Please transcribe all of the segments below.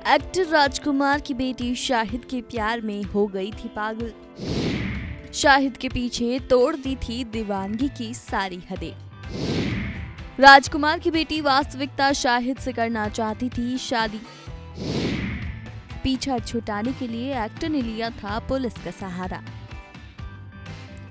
Actor राजकुमार की बेटी शाहिद के प्यार में हो गई थी पागल। शाहिद के पीछे तोड़ दी थी दीवानगी की सारी हदें। राजकुमार की बेटी वास्तविकता शाहिद से करना चाहती थी शादी। पीछा छुटाने के लिए एक्टर ने लिया था पुलिस का सहारा।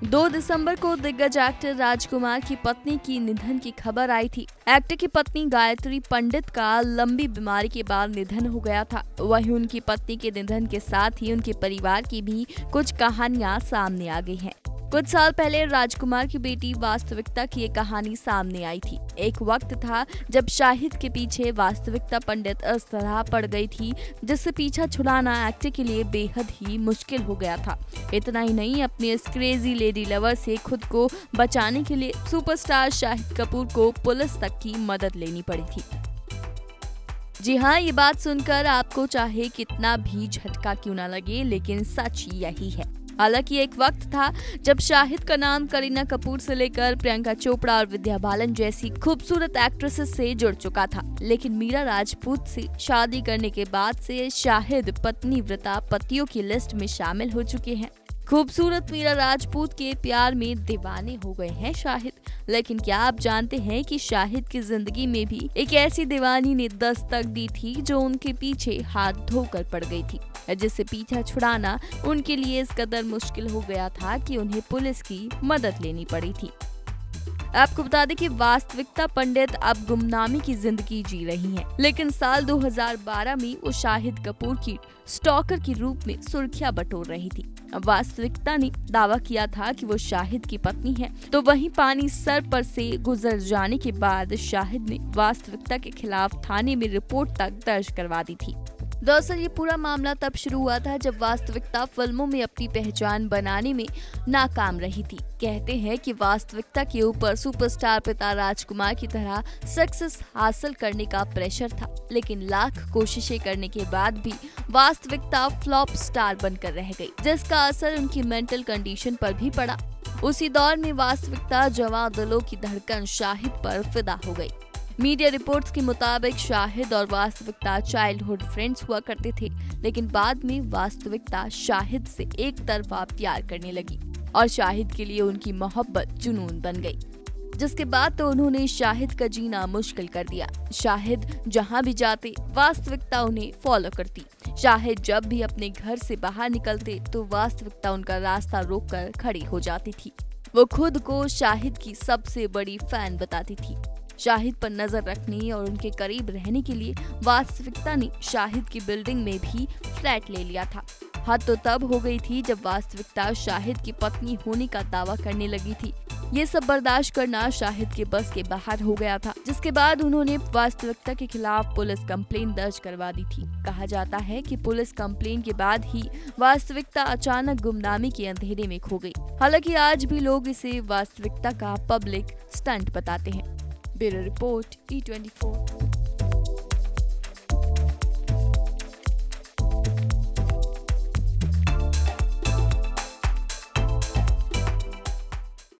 2 दिसंबर को दिग्गज एक्टर राजकुमार की पत्नी की निधन की खबर आई थी। एक्टर की पत्नी गायत्री पंडित का लंबी बीमारी के बाद निधन हो गया था। वहीं उनकी पत्नी के निधन के साथ ही उनके परिवार की भी कुछ कहानियां सामने आ गई हैं। कुछ साल पहले राजकुमार की बेटी वास्तविकता की एक कहानी सामने आई थी। एक वक्त था जब शाहिद के पीछे वास्तविकता पंडित इस तरह पड़ गई थी जिससे पीछा छुड़ाना एक्टर के लिए बेहद ही मुश्किल हो गया था। इतना ही नहीं, अपनी इस क्रेजी लेडी लवर से खुद को बचाने के लिए सुपरस्टार शाहिद कपूर को पुलिस तक की मदद लेनी पड़ी थी। जी हाँ, ये बात सुनकर आपको चाहे कितना भी झटका क्यों ना लगे, लेकिन सच यही है। हालांकि एक वक्त था जब शाहिद का नाम करीना कपूर से लेकर प्रियंका चोपड़ा और विद्या बालन जैसी खूबसूरत एक्ट्रेसेस से जुड़ चुका था, लेकिन मीरा राजपूत से शादी करने के बाद से शाहिद पत्नीव्रता पतियों की लिस्ट में शामिल हो चुके हैं। खूबसूरत मीरा राजपूत के प्यार में दीवाने हो गए हैं शाहिद। लेकिन क्या आप जानते हैं कि शाहिद की जिंदगी में भी एक ऐसी दीवानी ने दस्तक दी थी जो उनके पीछे हाथ धोकर पड़ गई थी, जिससे पीछा छुड़ाना उनके लिए इस कदर मुश्किल हो गया था कि उन्हें पुलिस की मदद लेनी पड़ी थी। आपको बता दें कि वास्तविकता पंडित अब गुमनामी की जिंदगी जी रही हैं, लेकिन साल 2012 में वो शाहिद कपूर की स्टॉकर के रूप में सुर्खियां बटोर रही थी। वास्तविकता ने दावा किया था कि वो शाहिद की पत्नी है, तो वहीं पानी सर पर से गुजर जाने के बाद शाहिद ने वास्तविकता के खिलाफ थाने में रिपोर्ट तक दर्ज करवा दी थी। दरअसल ये पूरा मामला तब शुरू हुआ था जब वास्तविकता फिल्मों में अपनी पहचान बनाने में नाकाम रही थी। कहते हैं कि वास्तविकता के ऊपर सुपरस्टार पिता राजकुमार की तरह सक्सेस हासिल करने का प्रेशर था, लेकिन लाख कोशिशें करने के बाद भी वास्तविकता फ्लॉप स्टार बनकर रह गई, जिसका असर उनकी मेंटल कंडीशन पर भी पड़ा। उसी दौर में वास्तविकता जवां दिलों की धड़कन शाहिद पर फिदा हो गई। मीडिया रिपोर्ट्स के मुताबिक शाहिद और वास्तविकता चाइल्डहुड फ्रेंड्स हुआ करते थे, लेकिन बाद में वास्तविकता शाहिद से एक तरफा प्यार करने लगी और शाहिद के लिए उनकी मोहब्बत जुनून बन गई, जिसके बाद तो उन्होंने शाहिद का जीना मुश्किल कर दिया। शाहिद जहां भी जाते वास्तविकता उन्हें फॉलो करती। शाहिद जब भी अपने घर से बाहर निकलते तो वास्तविकता उनका रास्ता रोककर खड़ी हो जाती थी। वो खुद को शाहिद की सबसे बड़ी फैन बताती थी। शाहिद पर नजर रखने और उनके करीब रहने के लिए वास्तविकता ने शाहिद की बिल्डिंग में भी फ्लैट ले लिया था। हद तो तब हो गई थी जब वास्तविकता शाहिद की पत्नी होने का दावा करने लगी थी। ये सब बर्दाश्त करना शाहिद के बस के बाहर हो गया था, जिसके बाद उन्होंने वास्तविकता के खिलाफ पुलिस कंप्लेंट दर्ज करवा दी थी। कहा जाता है कि पुलिस कंप्लेंट के बाद ही वास्तविकता अचानक गुमनामी के अंधेरे में खो गई। हालांकि आज भी लोग इसे वास्तविकता का पब्लिक स्टंट बताते हैं। Bureau report E24।